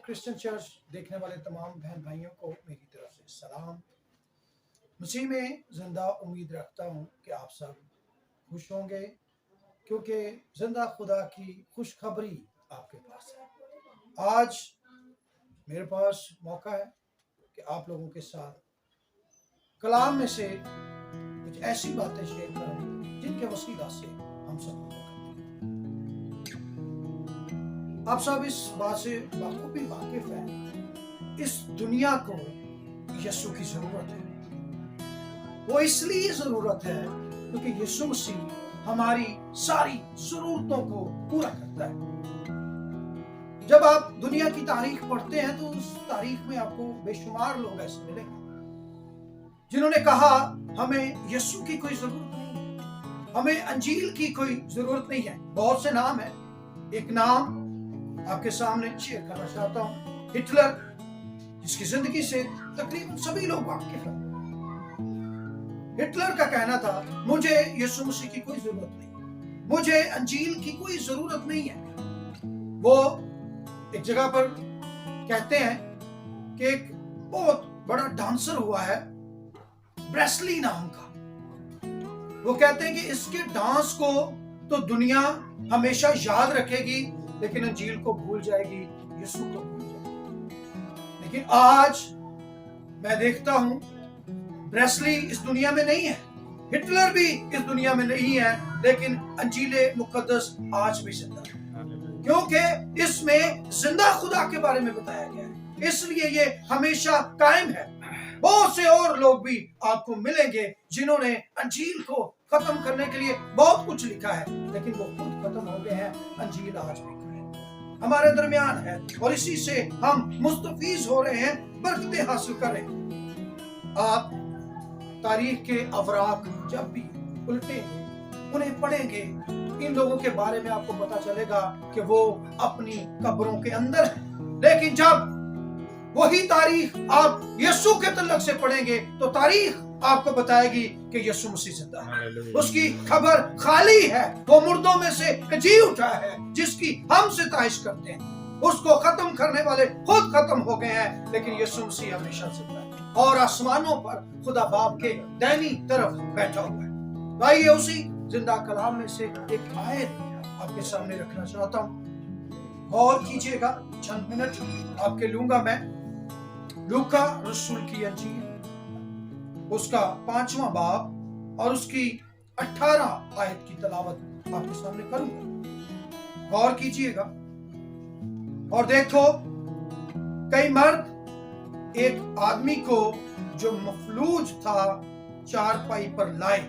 Christian church देखने वाले तमाम बहन भाइयों को मेरी तरफ से सलाम। मसीह में जिंदा उम्मीद रखता हूँ कि आप सब खुश होंगे, क्योंकि जिंदा खुदा की खुशखबरी आपके पास है। आज मेरे पास मौका है कि आप लोगों के साथ कलाम में से कुछ ऐसी बातें शेयर करूँ जिनके वसीला से हम सब आप सब इस बात से बखूबी वाकिफ हैं, इस दुनिया को यीशु की जरूरत है। वो इसलिए जरूरत है क्योंकि यीशु मसीह हमारी सारी जरूरतों को पूरा करता है। जब आप दुनिया की तारीख पढ़ते हैं तो उस तारीख में आपको बेशुमार लोग ऐसे मिलेंगे जिन्होंने कहा हमें यीशु की कोई जरूरत नहीं, हमें अंजील की कोई जरूरत नहीं है। बहुत से नाम है, एक नाम आपके सामने शेयर करना चाहता हूं, हिटलर, जिसकी जिंदगी से तकरीबन सभी लोग वाकिफ हैं। हिटलर का कहना था मुझे यीशु मसीह की कोई जरूरत नहीं, मुझे अंजील की कोई जरूरत नहीं है। वो एक जगह पर कहते हैं कि एक बहुत बड़ा डांसर हुआ है प्रेस्ली नाम का, वो कहते हैं कि इसके डांस को तो दुनिया हमेशा याद रखेगी लेकिन अंजील को भूल जाएगी, यीशु को भूल जाएगी। लेकिन आज मैं देखता हूं प्रेस्ली इस दुनिया में नहीं है, हिटलर भी इस दुनिया में नहीं है, लेकिन अंजीले मुकद्दस आज भी जिंदा है, क्योंकि इसमें जिंदा खुदा के बारे में बताया गया है, इसलिए ये हमेशा कायम है। बहुत से और लोग भी आपको मिलेंगे जिन्होंने अंजील को खत्म करने के लिए बहुत कुछ लिखा है, लेकिन वो खुद खत्म हो गए हैं। अंजील आज भी हमारे दरमियान है और इसी से हम मुस्तफीज हो रहे हैं, बरकतें हासिल कर रहे हैं। आप तारीख के अवराक जब भी उल्टेंगे, उन्हें पढ़ेंगे, इन लोगों के बारे में आपको पता चलेगा कि वो अपनी कब्रों के अंदर हैं। लेकिन जब वही तारीख आप यीशु के तल्लक से पढ़ेंगे तो तारीख आपको बताएगी कि यीशु मसीह जिंदा है, उसकी खबर खाली है, वो मुर्दों में से जी उठा है, जिसकी हम सिताइश करते हैं। उसको खत्म करने वाले खुद खत्म हो गए हैं, लेकिन यीशु मसीह हमेशा जिंदा है और आसमानों पर खुदा बाप के दाहिनी तरफ बैठा हुआ है। आइए उसी जिंदा कलाम में से एक आयत आपके सामने रखना चाहता हूँ, गौर कीजिएगा, चंद मिनट आपके लूंगा मैं। लूका रसूल की अंजील उसका 5वां बाब और उसकी 18 आयत की तलावत आपके सामने करूंगा। गौर कीजिएगा और देखो, कई मर्द एक आदमी को जो मफलूज था चारपाई पर लाए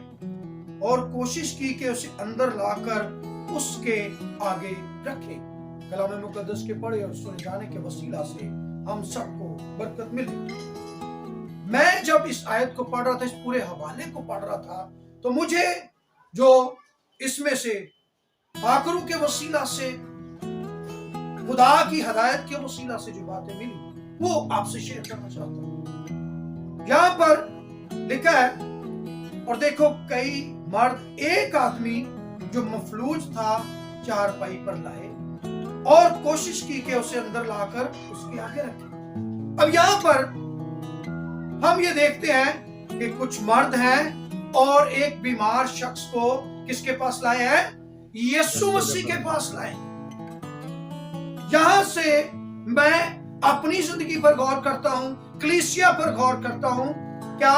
और कोशिश की कि उसे अंदर लाकर उसके आगे रखे। कलाम मुकद्दस के पढ़े और सुने जाने के वसीला से हम सबको बरकत मिली। मैं जब इस आयत को पढ़ रहा था, इस पूरे हवाले को पढ़ रहा था, तो मुझे जो इसमें से आखिरों के वसीला से, खुदा की हदायत के वसीला से जो बातें मिली वो आपसे शेयर करना चाहता हूं। यहां पर लिखा है, और देखो, कई मर्द एक आदमी जो मफलूज था चारपाई पर लाए और कोशिश की कि उसे अंदर लाकर उसके आगे रखे। अब यहाँ पर हम ये देखते हैं कि कुछ मर्द हैं और एक बीमार शख्स को किसके पास लाए हैं? यीशु मसीह के पास लाए। यहां से मैं अपनी जिंदगी पर गौर करता हूं, कलीसिया पर गौर करता हूं, क्या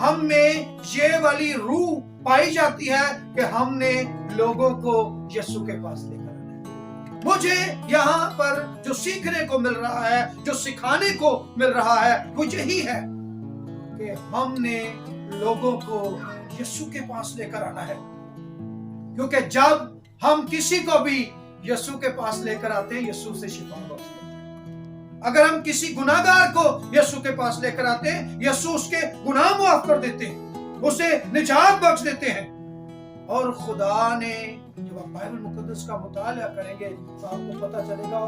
हम में ये वाली रूह पाई जाती है कि हमने लोगों को यीशु के पास लेकर आना है? मुझे यहाँ पर जो सीखने को मिल रहा है, जो सिखाने को मिल रहा है, वो यही है कि हमने लोगों को यीशु के पास लेकर आना है। क्योंकि जब हम किसी को भी यीशु के पास लेकर आते हैं, यीशु से शिफा बख्शते हैं। अगर हम किसी गुनाहगार को यीशु के पास लेकर आते हैं, यीशु उसके गुनाह माफ कर देते हैं, उसे निजात बख्श देते हैं। और खुदा ने, जब आप बाइबल मुकद्दस का मुताला करेंगे तो आपको पता चलेगा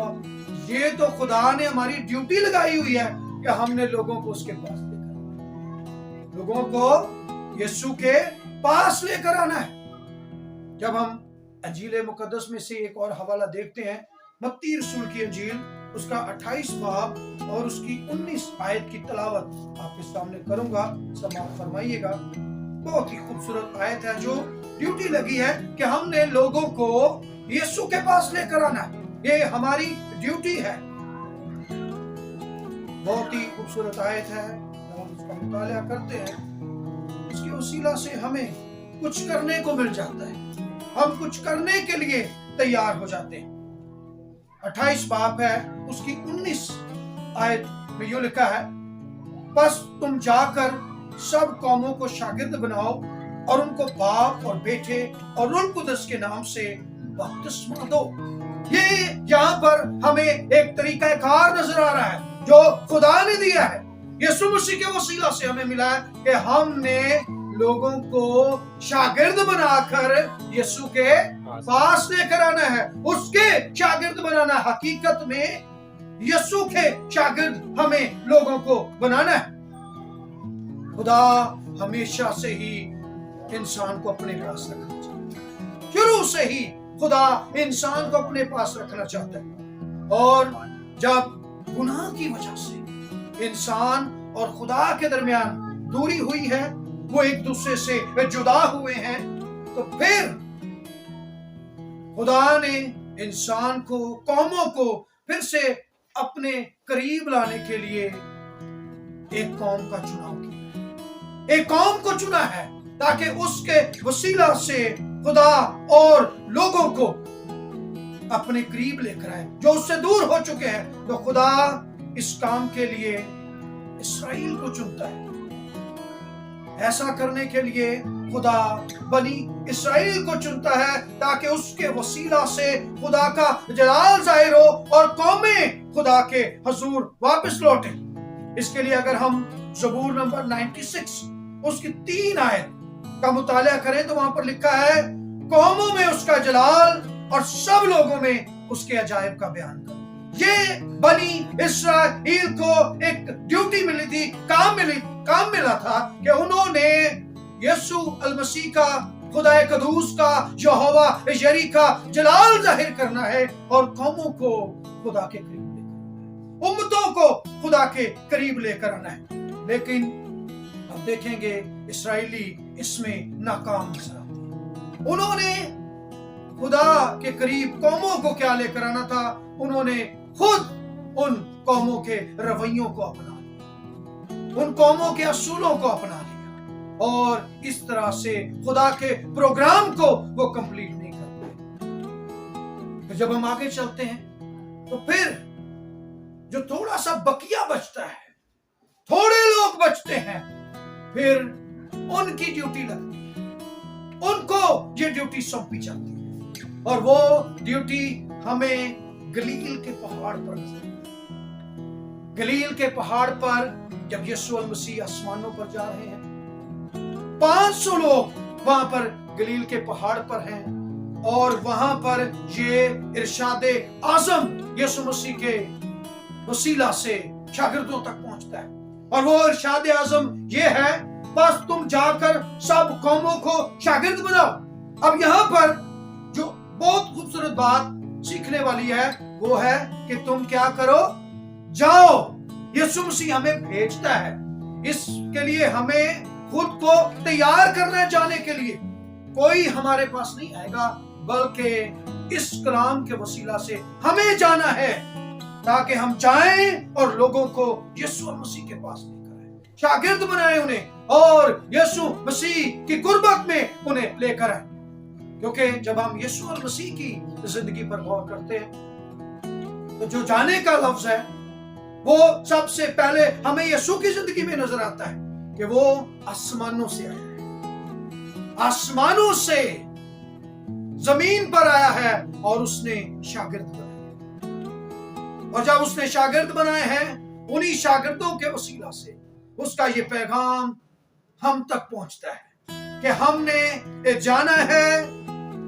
ये तो खुदा ने हमारी ड्यूटी लगाई हुई है कि हमने लोगों को उसके पास लेकर आना है, लोगों को यीशु के पास लेकर आना है। जब हम अंजील मुकद्दस में से एक और हवाला देखते हैं, मत्ती रसूल की अंजील اس کا 28 باب اور اس کی 19 آیت کی تلاوت آپ کے سامنے کروں گا، سماعت فرمائیے گا۔ بہت ہی خوبصورت آیت ہے جو ڈیوٹی لگی ہے کہ ہم نے لوگوں کو یسوع کے پاس لے کر آنا ہے، یہ ہماری ڈیوٹی ہے۔ بہت ہی خوبصورت آیت ہے، جب ہم اس کا مطالعہ کرتے ہیں اس کے وسیلہ سے ہمیں کچھ کرنے کو مل جاتا ہے، ہم کچھ کرنے کے لیے تیار ہو جاتے ہیں۔ 28 باب ہے، اس کی 19 آیت میں یہ لکھا ہے، بس تم جا کر سب قوموں کو شاگرد بناؤ اور ان کو باپ اور بیٹے اور روح القدس کے نام سے بپتسمہ دو۔ یہ یہاں پر ہمیں ایک طریقہ کار نظر آ رہا ہے جو خدا نے دیا ہے، یسوع مسیح کے وسیلہ سے ہمیں ملا ہے کہ ہم نے لوگوں کو شاگرد بنا کر یسوع کے پاس لے کر آنا ہے، اس کے شاگرد بنانا۔ حقیقت میں یسوع کے شاگرد ہمیں لوگوں کو بنانا ہے۔ خدا ہمیشہ سے ہی انسان کو اپنے پاس رکھنا چاہتا ہے، شروع سے ہی خدا انسان کو اپنے پاس رکھنا چاہتا ہے، اور جب گناہ کی وجہ سے انسان اور خدا کے درمیان دوری ہوئی ہے، وہ ایک دوسرے سے جدا ہوئے ہیں، تو پھر خدا نے انسان کو، قوموں کو پھر سے اپنے قریب لانے کے لیے ایک قوم کا چناؤ کیا، ایک قوم کو چنا ہے تاکہ اس کے وسیلہ سے خدا اور لوگوں کو اپنے قریب لے کر آئے جو اس سے دور ہو چکے ہیں۔ تو خدا اس کام کے لیے اسرائیل کو چنتا ہے۔ ایسا کرنے کے لیے خدا بنی اسرائیل کو چنتا ہے تاکہ اس کے وسیلہ سے خدا کا جلال ظاہر ہو اور قومیں خدا کے حضور واپس لوٹیں۔ اس کے لیے اگر ہم زبور نمبر 96 اس کی 3 آیت کا مطالعہ کریں تو وہاں پر لکھا ہے، قوموں میں اس کا جلال اور سب لوگوں میں اس کے عجائب کا بیان کرو۔ یہ بنی اسرائیل کو ایک ڈیوٹی ملی تھی، کام ملا تھا کہ انہوں نے یسوع المسیح کا، خدا قدوس کا، یہوہ یری کا جلال ظاہر کرنا ہے اور قوموں کو خدا کے قریب لے کر، امتوں کو خدا کے قریب لے کر آنا ہے۔ لیکن اب دیکھیں گے اسرائیلی اس میں ناکام نظر آتے ہیں۔ انہوں نے خدا کے قریب قوموں کو کیا لے کر آنا تھا؟ انہوں نے خود ان قوموں کے رویوں کو اپنا لیا، ان قوموں کے اصولوں کو اپنا لیا، اور اس طرح سے خدا کے پروگرام کو وہ کمپلیٹ نہیں کرتے۔ تو جب ہم آگے چلتے ہیں تو پھر جو تھوڑا سا بقیہ بچتا ہے، تھوڑے لوگ بچتے ہیں، پھر ان کی ڈیوٹی لگتی ہے، ان کو یہ ڈیوٹی سونپی جاتی ہے، اور وہ ڈیوٹی ہمیں گلیل کے پہاڑ پر نظر آتی ہے۔ گلیل کے پہاڑ پر جب یسوع المسیح آسمانوں پر جا رہے ہیں، 500 لوگ وہاں پر گلیل کے پہاڑ پر ہیں، اور وہاں پر یہ ارشاد اعظم یسوع مسیح کے وسیلہ سے شاگردوں تک پہنچتا ہے، اور وہ ارشاد اعظم یہ ہے، بس تم جا کر سب قوموں کو شاگرد بناؤ۔ اب یہاں پر جو بہت خوبصورت بات سیکھنے والی ہے وہ ہے کہ تم کیا کرو؟ جاؤ۔ یسوع مسیح ہمیں بھیجتا ہے، اس کے لیے ہمیں خود کو تیار کرنا ہے جانے کے لیے۔ کوئی ہمارے پاس نہیں آئے گا، بلکہ اس کلام کے وسیلہ سے ہمیں جانا ہے تاکہ ہم جائیں اور لوگوں کو یسوع مسیح کے پاس لے کر آئیں، شاگرد بنائیں انہیں، اور یسوع مسیح کی قربت میں انہیں لے کر آئیں۔ کیونکہ جب ہم یسوع مسیح کی زندگی پر غور کرتے ہیں تو جو جانے کا لفظ ہے وہ سب سے پہلے ہمیں یسوع کی زندگی میں نظر آتا ہے کہ وہ آسمانوں سے آیا ہے، آسمانوں سے زمین پر آیا ہے، اور اس نے شاگرد بنائے، اور جب اس نے شاگرد بنائے ہیں، انہی شاگردوں کے وسیلہ سے اس کا یہ پیغام ہم تک پہنچتا ہے کہ ہم نے جانا ہے،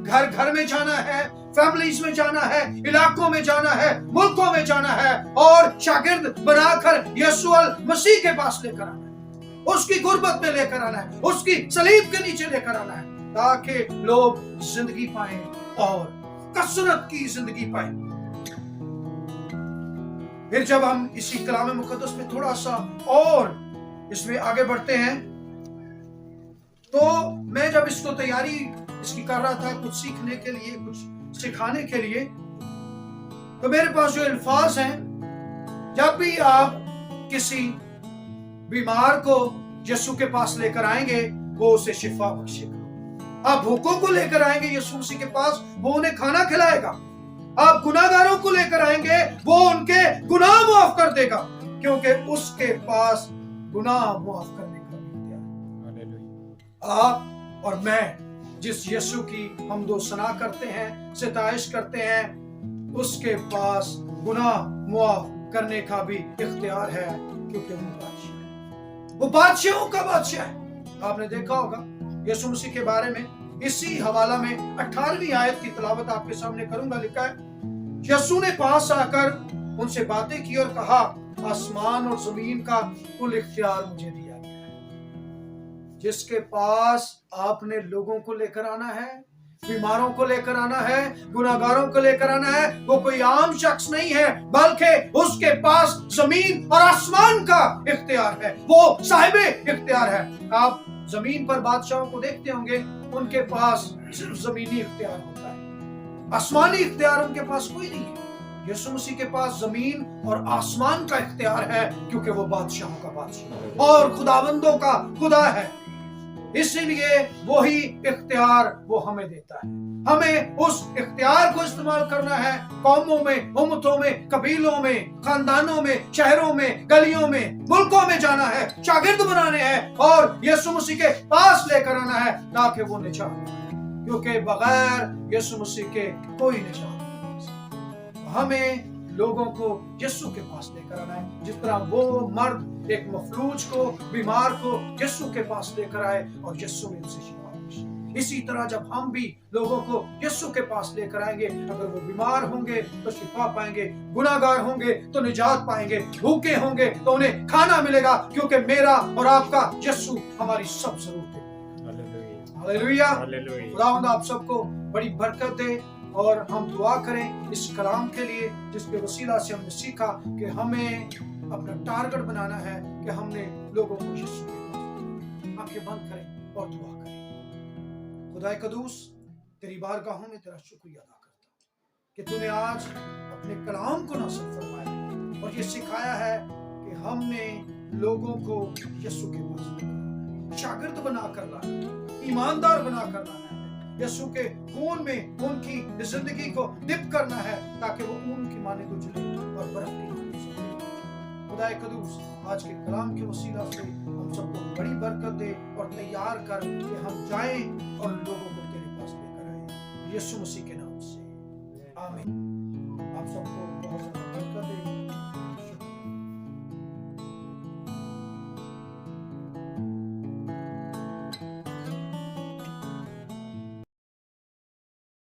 گھر گھر میں جانا ہے، فیملیز میں جانا ہے، علاقوں میں جانا ہے، ملکوں میں جانا ہے، اور شاگرد بنا کر یسوع مسیح کے پاس لے کر آنا ہے، اس کی غربت میں لے کر آنا ہے، اس کی صلیب کے نیچے لے کر آنا ہے، تاکہ لوگ زندگی پائیں اور کثرت کی زندگی پائیں۔ फिर जब हम इसी कलाम मुकद्दस में थोड़ा सा और इसमें आगे बढ़ते हैं, तो मैं जब इसको तैयारी इसकी कर रहा था, कुछ सीखने के लिए, कुछ सिखाने के लिए, तो मेरे पास जो अल्फाज हैं, जब भी आप किसी बीमार को यीशु के पास लेकर आएंगे, वो उसे शिफा बख्शेगा। आप भूखों को लेकर आएंगे यीशु मसीह के पास, वो उन्हें खाना खिलाएगा। आप गुनाहगारों को लेकर आएंगे, वो उनके गुनाह माफ कर देगा, क्योंकि उसके पास गुनाह माफ करने का भी है। आप और मैं जिस यीशु की हमदो सना करते हैं, सिताइश करते हैं, उसके पास गुनाह माफ करने का भी इख्तियार है, क्योंकि वो बादशाह है, वो बादशाहों का बादशाह है। आपने देखा होगा यीशु मसीह के बारे में, इसी हवाला में 18वीं आयत की तिलावत आपके सामने करूंगा। लिखा है, यीशु ने पास आकर उनसे बातें की और कहा, आसमान और जमीन का कुल इख्तियार मुझे दिया गया है। जिसके पास आपने लोगों को लेकर आना है, बीमारों को लेकर आना है, गुनाहगारों को लेकर आना है, वो कोई आम शख्स नहीं है, बल्कि उसके पास जमीन और आसमान का इख्तियार है, वो साहिबे इख्तियार है। आप जमीन पर बादशाहों को देखते होंगे, उनके पास सिर्फ जमीनी इख्तियार होता है, आसमानी इख्तियार उनके पास कोई नहीं है। यीशु मसीह के पास जमीन और आसमान का इख्तियार है, क्योंकि वो बादशाहों का बादशाह और खुदाबंदों का खुदा है। इसीलिए वही इख्तियार वो हमें देता है। हमें उस इख्तियार को इस्तेमाल करना है। कौमों में, उम्मतों में, कबीलों में, खानदानों में, शहरों में, गलियों में, मुल्कों में जाना है, शागिर्द बनाने हैं और यीशु मसीह के पास लेकर आना है, ताकि वो निजात पाए, क्योंकि बगैर यीशु मसीह के कोई निजात नहीं। हमें लोगों को यीशु के पास लेकर आना है, जिस तरह वो मर्द एक मफलूज को, बीमार को यीशु के पास लेकर आए और यीशु ने उसे शिफा बख्शी। इसी तरह जब हम भी लोगों को यीशु के पास लेकर आएंगे, अगर वो बीमार होंगे तो शिफा पाएंगे, गुनाहगार होंगे तो निजात पाएंगे, भूखे होंगे तो उन्हें खाना मिलेगा, क्योंकि मेरा और आपका यीशु हमारी सब जरूरतें। हालेलुया। खुदावंद आप सबको बड़ी बरकत दे और हम दुआ करें इस कलाम के लिए, जिसके वसीला से हमने सीखा कि हमें अपना टारगेट बनाना है कि हमने लोगों को यीशु के पास। आंखें बंद करें और दुआ करें। खुदाए कदूस, तेरी बारगाहों में तेरा शुक्रिया अदा करता हूं कि तूने आज अपने कलाम को नासिल फरमाया और ये सिखाया है कि हमने लोगों को यीशु के पास शागिर्द बनाकर लाना, ईमानदार बनाकर लाना है, यीशु के खून में उनकी जिंदगी को डिप करना है, ताकि वो ऊन की माने तो चले और बर्फ की माने चले। खुदाए कदूस, आज के कलाम के वसीला से हम सबको बड़ी बरकत दे और तैयार कर कि हम जाएं और लोगों को तेरे पास लेकर आए, यीशु मसीह के नाम से, आमीन।